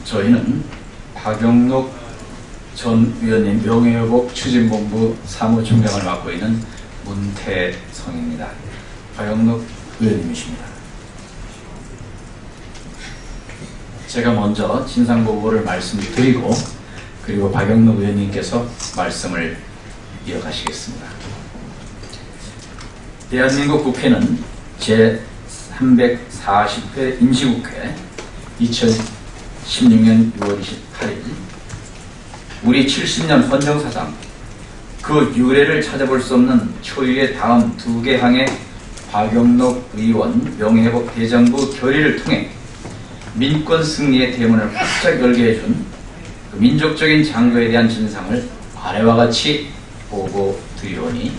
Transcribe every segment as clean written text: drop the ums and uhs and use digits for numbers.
저희는 박영록 전 위원님 명예회복 추진본부 사무총장을 맡고 있는 문태성입니다. 박영록 위원님이십니다. 제가 먼저 진상보고를 말씀드리고 그리고 박영록 위원님께서 말씀을 이어가시겠습니다. 대한민국 국회는 제340회 임시국회 2016년 6월 28일 우리 70년 헌정사상 그 유래를 찾아볼 수 없는 초유의 다음 두 개 항의 박영록 의원 명예회복 대정부 결의를 통해 민권 승리의 대문을 활짝 열게 해준 그 민족적인 장거에 대한 진상을 아래와 같이 보고드리오니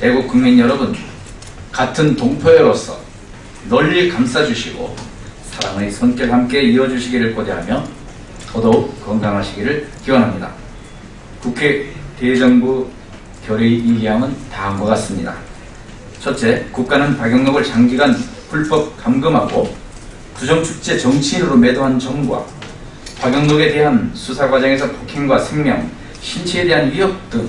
애국 국민 여러분, 같은 동포애로서 널리 감싸주시고 사랑의 손길 함께 이어주시기를 고대하며 더더욱 건강하시기를 기원합니다. 국회 대정부 결의 이기항은 다음과 같습니다. 첫째, 국가는 박영록을 장기간 불법 감금하고 부정축제 정치인으로 매도한 정부와 박영록에 대한 수사 과정에서 폭행과 생명, 신체에 대한 위협 등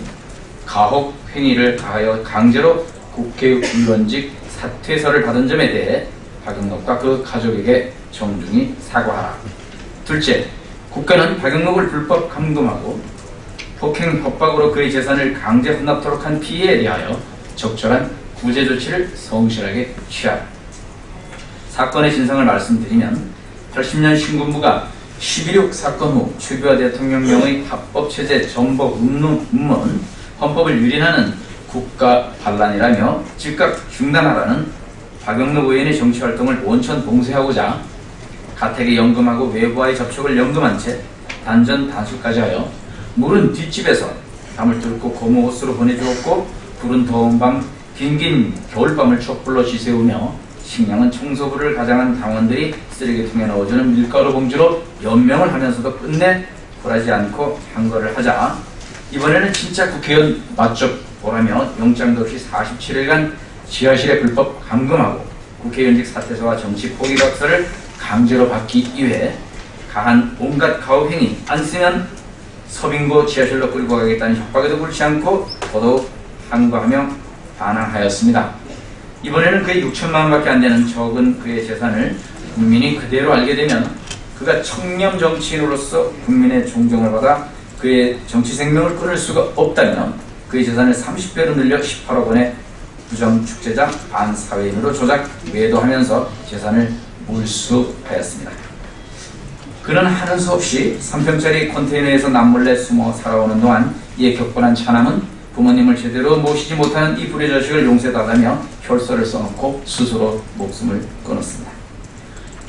가혹 행위를 가하여 강제로 국회의원직 사퇴서를 받은 점에 대해 박영록과 그 가족에게 정중히 사과하라. 둘째, 국가는 박영록을 불법 감금하고 폭행 협박으로 그의 재산을 강제 헌납토록 한 피해에 대하여 적절한 구제 조치를 성실하게 취하라. 사건의 진상을 말씀드리면 80년 신군부가 11.6 사건 후 최규하 대통령령의 합법체제 전복 음모는 헌법을 유린하는 국가 반란이라며 즉각 중단하라는 박영록 의원의 정치활동을 원천 봉쇄하고자 가택에 연금하고 외부와의 접촉을 연금한 채 단전 단수까지 하여 물은 뒷집에서 담을 뚫고 고무 호스로 보내주었고 불은 더운 밤 긴긴 겨울밤을 촛불로 지새우며 식량은 청소부를 가장한 당원들이 쓰레기통에 넣어주는 밀가루 봉지로 연명을 하면서도 끝내 굴하지 않고 항거를 하자 이번에는 진짜 국회의원 맞죠 보라며 영장도 없이 47일간 지하실에 불법 감금하고 국회의원직 사퇴서와 정치 포기각서를 강제로 받기 위해 가한 온갖 가혹행위 안 쓰면 서빙고 지하실로 끌고 가겠다는 협박에도 굴지 않고 더더욱 항거하며 반항하였습니다. 이번에는 그의 6천만 원밖에 안 되는 적은 그의 재산을 국민이 그대로 알게 되면 그가 청렴 정치인으로서 국민의 존경을 받아 그의 정치 생명을 끊을 수가 없다면 그의 재산을 30배로 늘려 18억 원의 부정축제자 반사회인으로 조작 매도하면서 재산을 몰수하였습니다. 그는 하는 수 없이 3평짜리 컨테이너에서 남몰래 숨어 살아오는 동안 이에 격분한 차남은 부모님을 제대로 모시지 못하는 이 불의 자식을 용서해달라며 혈서를 써놓고 스스로 목숨을 끊었습니다.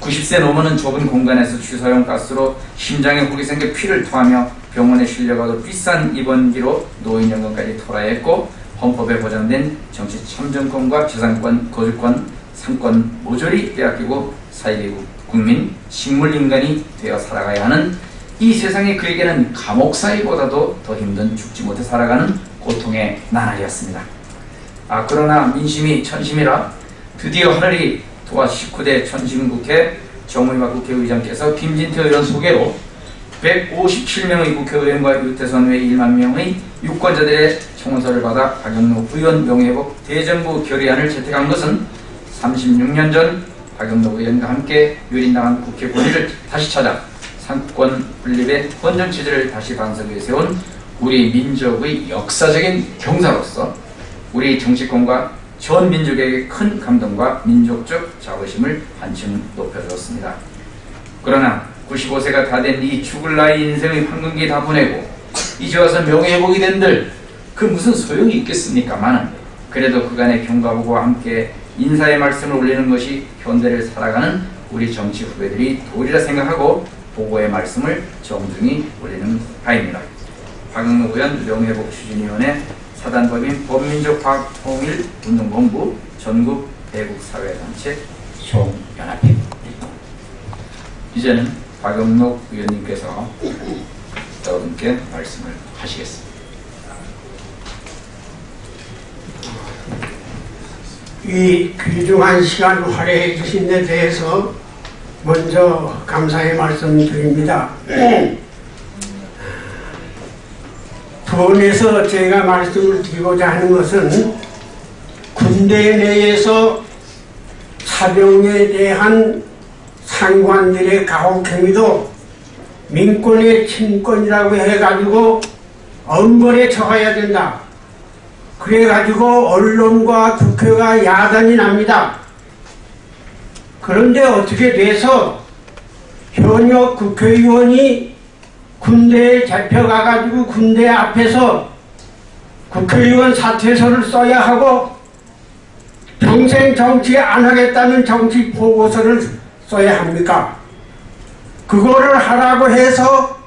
90세 노모는 좁은 공간에서 취사용 가스로 심장에 혹이 생겨 피를 토하며 병원에 실려가도 비싼 입원비로 노인연금까지 털어야 했고 헌법에 보장된 정치 참정권과 재산권, 거주권, 상권 모조리 빼앗기고 사회국 국민, 식물인간이 되어 살아가야 하는 이 세상에 그에게는 감옥살이보다도 더 힘든 죽지 못해 살아가는 고통의 나날이었습니다. 그러나 민심이 천심이라 드디어 하늘이 도와 19대 천심국회 정의화 국회의장께서 김진태 의원 소개로 157명의 국회의원과 유태선 외 1만 명의 유권자들의 청원서를 받아 박영록 의원 명예회복 대정부 결의안을 채택한 것은 36년 전 박영록 의원과 함께 유린당한 국회 권위를 다시 찾아 상권 분립의 헌정체제를 다시 반석 위에 세운 우리 민족의 역사적인 경사로서 우리 정치권과 전 민족에게 큰 감동과 민족적 자부심을 한층 높여주었습니다. 그러나 95세가 다 된 이 죽을 나이 인생의 황금기 다 보내고 이제 와서 명예회복이 된들 그 무슨 소용이 있겠습니까마는 그래도 그간의 경과보고와 함께 인사의 말씀을 올리는 것이 현대를 살아가는 우리 정치 후배들이 도리라 생각하고 보고의 말씀을 정중히 올리는 바입니다. 박영록 의원 명예회복 추진위원회 사단법인 범민족화통일운동본부 전국 대국사회단체 총연합입니다. 이제는 박영록 의원님께서 여러분께 말씀을 하시겠습니다. 이 귀중한 시간을 활용해 주신 데 대해서 먼저 감사의 말씀드립니다. 본에서 제가 말씀을 드리고자 하는 것은 군대 내에서 사병에 대한 상관들의 가혹행위도 민권의 침권이라고 해가지고 엄벌에 처해야 된다. 그래가지고 언론과 국회가 야단이 납니다. 그런데 어떻게 돼서 현역 국회의원이 군대에 잡혀가가지고 군대 앞에서 국회의원 사퇴서를 써야 하고 평생 정치 안 하겠다는 정치 보고서를 써야 합니까? 그거를 하라고 해서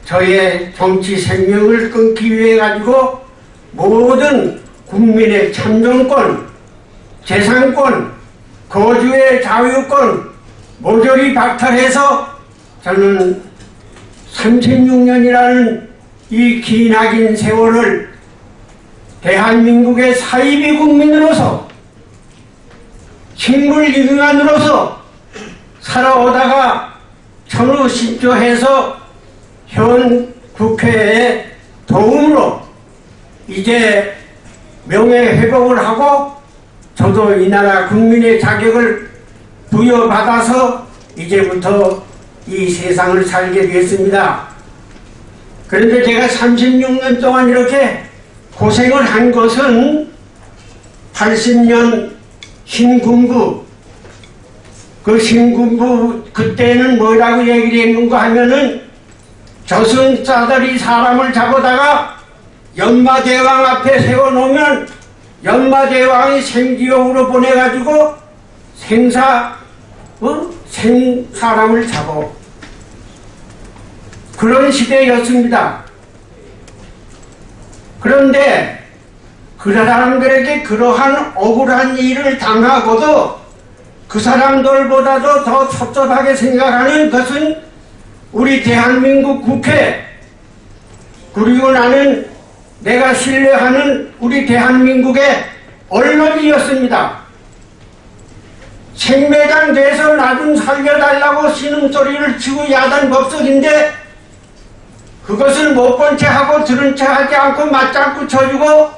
저의 정치 생명을 끊기 위해 가지고 모든 국민의 참정권, 재산권, 거주의 자유권 모조리 박탈해서 저는 36년이라는 이 기나긴 세월을 대한민국의 사이비 국민으로서 식물인간으로서 살아오다가 천우신조해서 현 국회의 도움으로 이제 명예회복을 하고 저도 이 나라 국민의 자격을 부여받아서 이제부터 이 세상을 살게 되었습니다. 그런데 제가 36년 동안 이렇게 고생을 한 것은 80년 신군부, 그 신군부 그때는 뭐라고 얘기를 했는가 하면은 저승사들이 사람을 잡아다가 연마대왕 앞에 세워놓으면 연마대왕이 생지옥으로 보내가지고 생사람을 잡아. 그런 시대였습니다. 그런데 그 사람들에게 그러한 억울한 일을 당하고도 그 사람들보다도 더 섭섭하게 생각하는 것은 우리 대한민국 국회, 그리고 나는 내가 신뢰하는 우리 대한민국의 언론이었습니다. 생매장 돼서 나 좀 살려달라고 신음소리를 치고 야단 법석인데 그것을 못 본 채 하고 들은 채 하지 않고 맞잡고 쳐주고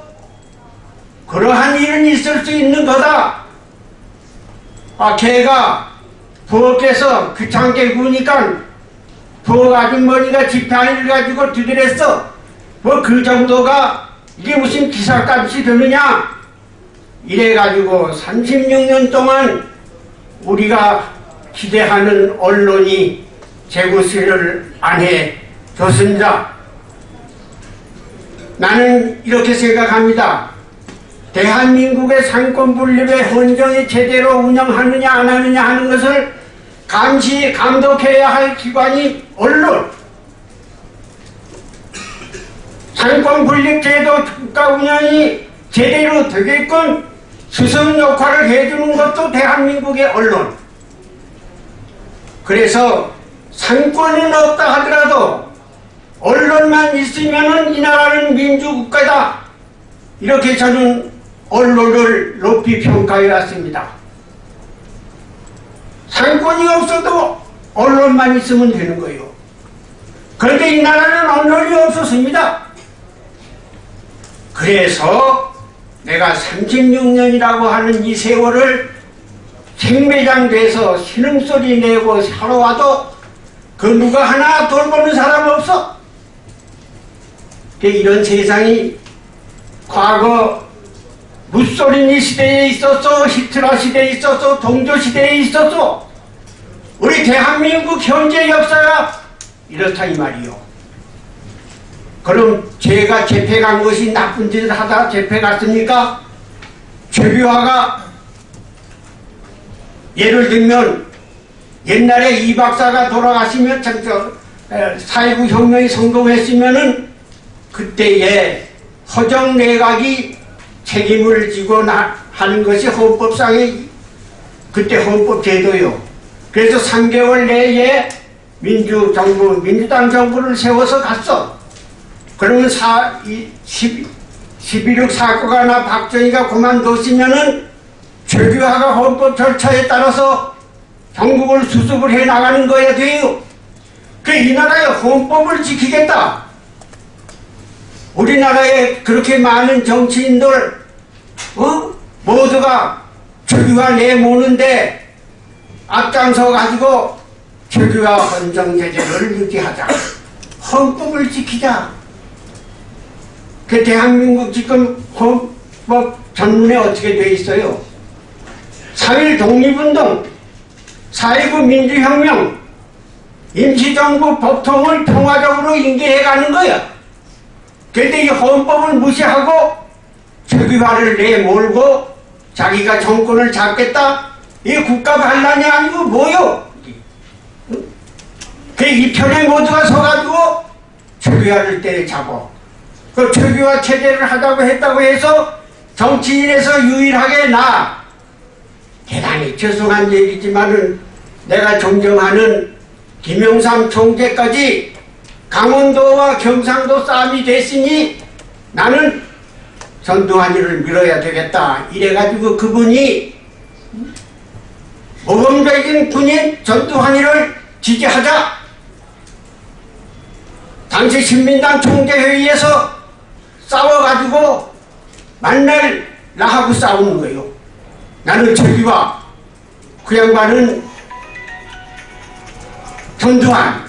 그러한 일은 있을 수 있는 거다. 걔가 부엌에서 귀찮게 구니까 부엌 아주머니가 지팡이를 가지고 두드렸어. 뭐 그 정도가 이게 무슨 기사값이 되느냐. 이래가지고 36년 동안 우리가 기대하는 언론이 재구실을 안 해줬습니다. 나는 이렇게 생각합니다. 대한민국의 상권분립의 헌정이 제대로 운영하느냐 안 하느냐 하는 것을 감시 감독해야 할 기관이 언론. 상권분립제도 국가 운영이 제대로 되게끔 수성 역할을 해주는 것도 대한민국의 언론. 그래서 상권은 없다 하더라도 언론만 있으면은 이 나라는 민주국가다. 이렇게 저는 언론을 높이 평가해 왔습니다. 상권이 없어도 언론만 있으면 되는 거예요. 그런데 이 나라는 언론이 없었습니다. 그래서 내가 36년이라고 하는 이 세월을 생매장돼서 신음소리 내고 살아와도 그 누가 하나 돌보는 사람 없어. 이런 세상이 과거 무소리니 시대에 있었어, 히틀러 시대에 있었어, 동조 시대에 있었어. 우리 대한민국 현재 역사가 이렇다 이 말이요. 그럼 제가 재패 간 것이 나쁜 짓을 하다 재패 갔습니까? 최규하가 예를 들면 옛날에 이 박사가 돌아가시면 4.19 혁명이 성공했으면은 그때에 허정 내각이 책임을 지고 하는 것이 헌법상의 그때 헌법 제도요. 그래서 3개월 내에 민주당 정부를 세워서 갔어. 그러면 11.6 사건가나 박정희가 그만뒀으면은 최규하가 헌법 절차에 따라서 전국을 수습을 해 나가는 거야 돼요. 그 이 나라의 헌법을 지키겠다. 우리나라에 그렇게 많은 정치인들 모두가 최규하 내모는데 앞장서 가지고 최규하 헌정제재를 유지하자. 헌법을 지키자. 그 대한민국 지금 헌법 전문에 어떻게 돼 있어요? 4.1 독립운동, 4.19 민주혁명, 임시정부 법통을 평화적으로 인계해가는 거야. 그런데 이 헌법을 무시하고 최규하를 내몰고 자기가 정권을 잡겠다? 이 국가 반란이 아니고 뭐요? 그 이 편에 모두가 서가지고 최규하를 때려잡아. 그 최규하 체제를 하자고 했다고 해서 정치인에서 유일하게 나 대단히 죄송한 얘기지만은 내가 존경하는 김영삼 총재까지 강원도와 경상도 싸움이 됐으니 나는 전두환이를 밀어야 되겠다. 이래가지고 그분이 모범적인 군인 전두환이를 지지하자. 당시 신민당 총재회의에서 싸워가지고 만날 나하고 싸우는 거예요. 나는 최규하, 그 양반은 전두환.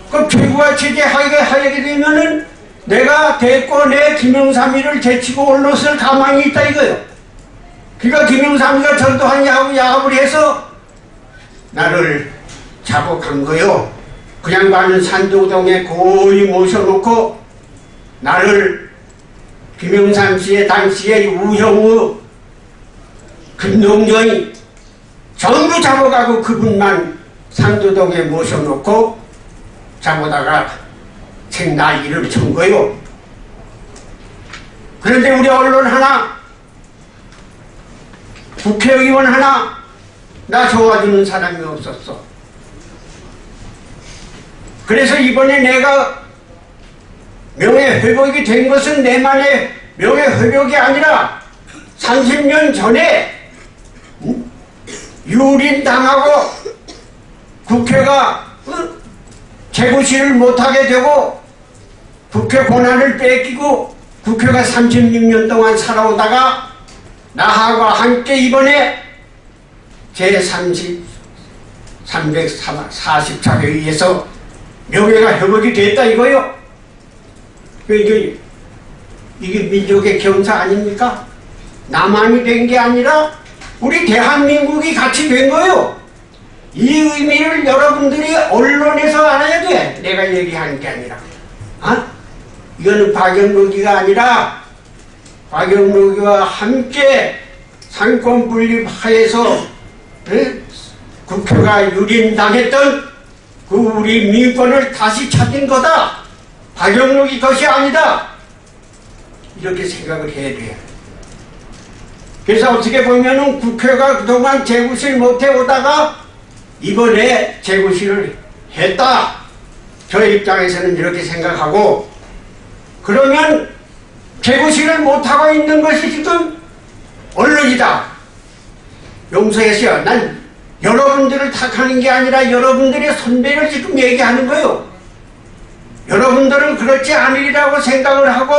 그럼 최규하 체제하게 되면은 내가 대권에 김영삼이를 제치고 올롯을 가만히 있다 이거요. 그러니까 김영삼이가 전두환이하고 야합을 해서 나를 잡아간 거요. 그 양반은 산도동에 고이 모셔놓고 나를 김영삼 씨의 당시에 우형우 금동전이 전부 잡아가고 그분만 산도동에 모셔놓고 잡아다가 책나 이름 친 거요. 그런데 우리 언론 하나, 국회의원 하나 나 도와주는 사람이 없었어. 그래서 이번에 내가 명예회복이 된 것은 내만의 명예회복이 아니라 30년 전에 유린당하고 국회가 재구시를 못하게 되고 국회 권한을 뺏기고 국회가 36년 동안 살아오다가 나하고 함께 이번에 제340차 회의에서 명예가 회복이 됐다 이거요. 이게 민족의 경사 아닙니까? 나만이 된 게 아니라 우리 대한민국이 같이 된 거요. 이 의미를 여러분들이 언론에서 알아야 돼. 내가 얘기하는 게 아니라. 이거는 박영록이가 아니라 박영록이와 함께 상권 분립하에서 국회가 유린당했던 그 우리 민권을 다시 찾은 거다. 박영록이 것이 아니다. 이렇게 생각을 해야 돼요. 그래서 어떻게 보면은 국회가 그동안 재구실 못해 오다가 이번에 재구실을 했다. 저 입장에서는 이렇게 생각하고, 그러면 재구실을 못하고 있는 것이 지금 언론이다. 용서해주세요. 난 여러분들을 탓하는 게 아니라 여러분들의 선배를 지금 얘기하는 거예요. 여러분들은 그렇지 않으리라고 생각을 하고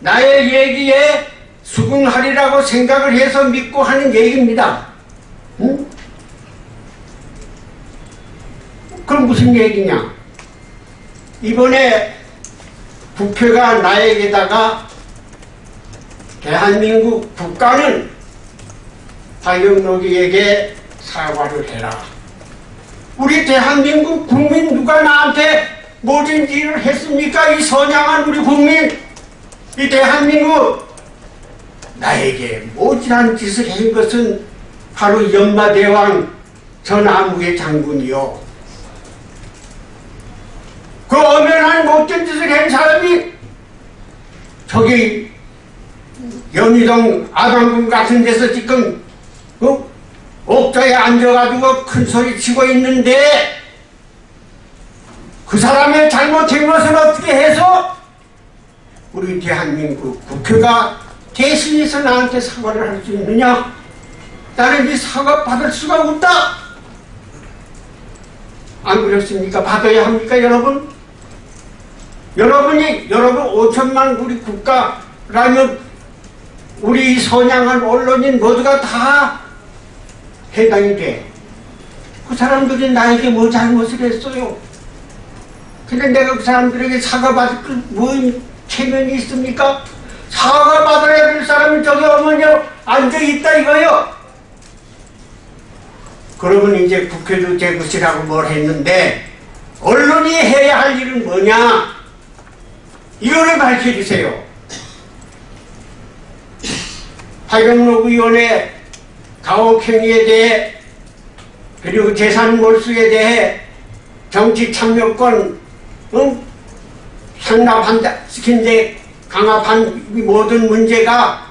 나의 얘기에 수긍하리라고 생각을 해서 믿고 하는 얘기입니다. 응? 그럼 무슨 얘기냐? 이번에 국회가 나에게다가 대한민국 국가는 박영록이에게 사과를 해라. 우리 대한민국 국민 누가 나한테 모진 일을 했습니까? 이 선량한 우리 국민, 이 대한민국 나에게 모질한 짓을 한 것은 바로 연마대왕 전아무개 장군이요. 그 엄연한 못된 짓을 한 사람이 저기 연희동 아방궁 같은 데서 지금 옥자에 앉아가지고 큰 소리 치고 있는데, 그 사람의 잘못된 것을 어떻게 해서 우리 대한민국 국회가 대신해서 나한테 사과를 할 수 있느냐? 나는 이 사과 받을 수가 없다. 안 그렇습니까? 받아야 합니까, 여러분? 여러분 5천만 우리 국가라면 우리 선양한 언론인 모두가 다 해당이 돼. 그 사람들이 나에게 뭐 잘못을 했어요? 근데 내가 그 사람들에게 사과받을 뭐 체면이 있습니까? 사과받아야 될 사람이 저기 어머니 앉아있다 이거요. 그러면 이제 국회도 제 것이라고 뭘 했는데 언론이 해야 할 일은 뭐냐? 이거를 밝혀주세요. 박영록 의원의 가혹행위에 대해 그리고 재산 몰수에 대해 정치 참여권 상납한다 시킨데 강압한 이 모든 문제가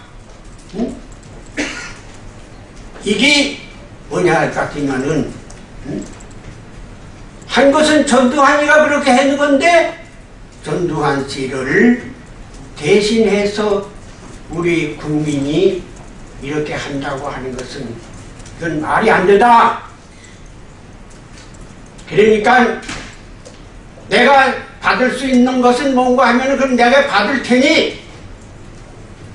이게 뭐냐 할 것 같으면은 한 것은 전두환이가 그렇게 해는 건데 전두환 씨를 대신해서 우리 국민이 이렇게 한다고 하는 것은 그건 말이 안 되다. 그러니까 내가 받을 수 있는 것은 뭔가 하면은 그럼 내가 받을 테니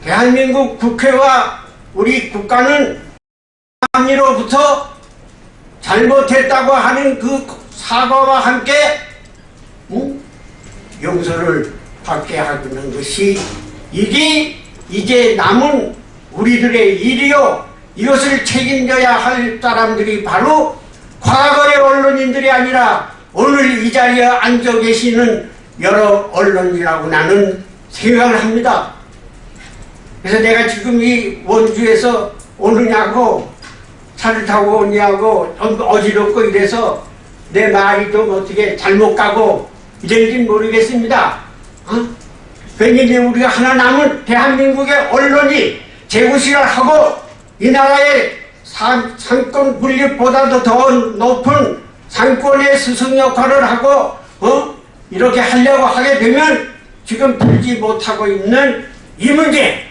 대한민국 국회와 우리 국가는 항의로부터 잘못했다고 하는 그 사과와 함께 용서를 받게 하는 것이 이게 이제 남은 우리들의 일이요. 이것을 책임져야 할 사람들이 바로 과거의 언론인들이 아니라 오늘 이 자리에 앉아 계시는 여러 언론이라고 나는 생각을 합니다. 그래서 내가 지금 이 원주에서 오느냐고 차를 타고 오냐고 어지럽고 이래서 내 말이 좀 어떻게 잘못 가고 이런지 모르겠습니다. 왜냐면 우리가 하나 남은 대한민국의 언론이 제구실을 하고 이 나라의 상권 분립보다도 더 높은 상권의 스승 역할을 하고 이렇게 하려고 하게 되면 지금 풀지 못하고 있는 이 문제,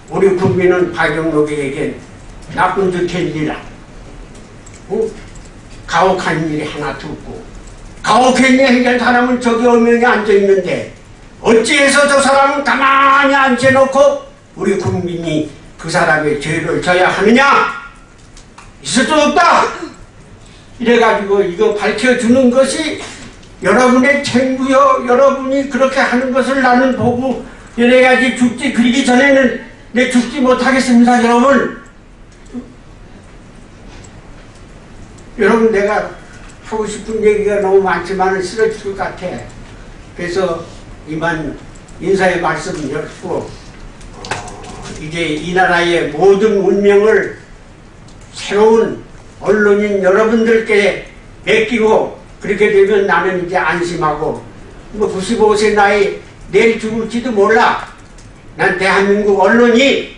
우리 국민은 박영록에게 나쁜 짓 했니라. 가혹한 일이 하나 두고 가혹한 일 해결 사람은 저기 엄연히 앉아있는데 어찌해서 저 사람은 가만히 앉혀놓고 우리 국민이 그 사람의 죄를 져야 하느냐? 있을 수 없다! 이래가지고 이거 밝혀주는 것이 여러분의 책무요. 여러분이 그렇게 하는 것을 나는 보고 이래야지 죽지, 그러기 전에는 내 죽지 못하겠습니다, 여러분. 여러분, 내가 하고 싶은 얘기가 너무 많지만 쓰러질 것 같아. 그래서 이만 인사의 말씀 열고 이제 이 나라의 모든 운명을 새로운 언론인 여러분들께 맡기고 그렇게 되면 나는 이제 안심하고 95세 나이 내일 죽을지도 몰라. 난 대한민국 언론이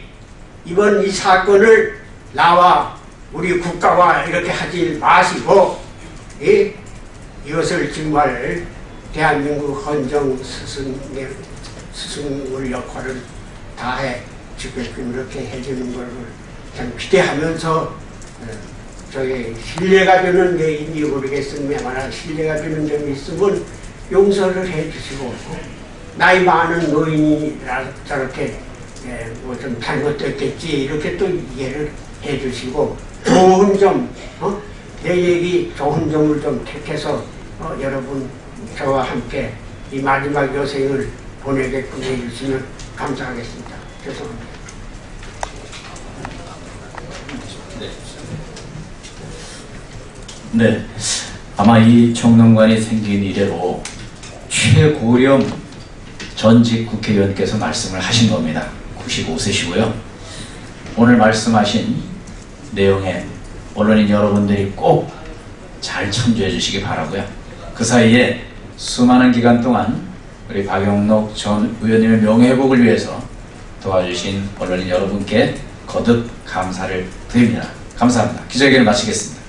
이번 이 사건을 나와 우리 국가와 이렇게 하지 마시고 이것을 정말 대한민국 헌정 스승의 역할을 다해 지금 이렇게 해주는 걸 참 기대하면서 저의 신뢰가 되는 내인지 모르겠습니다만 신뢰가 되는 점이 있으면 용서를 해주시고 나이 많은 노인이라 저렇게 뭐 좀 잘못됐겠지 이렇게 또 이해를 해주시고 좋은 점, 내 얘기 좋은 점을 좀 택해서 여러분 저와 함께 이 마지막 여생을 보내게끔 해주시면 감사하겠습니다. 죄송합니다. 네, 아마 이 청론관이 생긴 이래로 최고령 전직 국회의원께서 말씀을 하신 겁니다. 95세시고요. 오늘 말씀하신 내용에 언론인 여러분들이 꼭 잘 참조해 주시기 바라고요. 그 사이에 수많은 기간 동안 우리 박영록 전 의원님의 명예회복을 위해서 도와주신 언론인 여러분께 거듭 감사를 드립니다. 감사합니다. 기자회견을 마치겠습니다.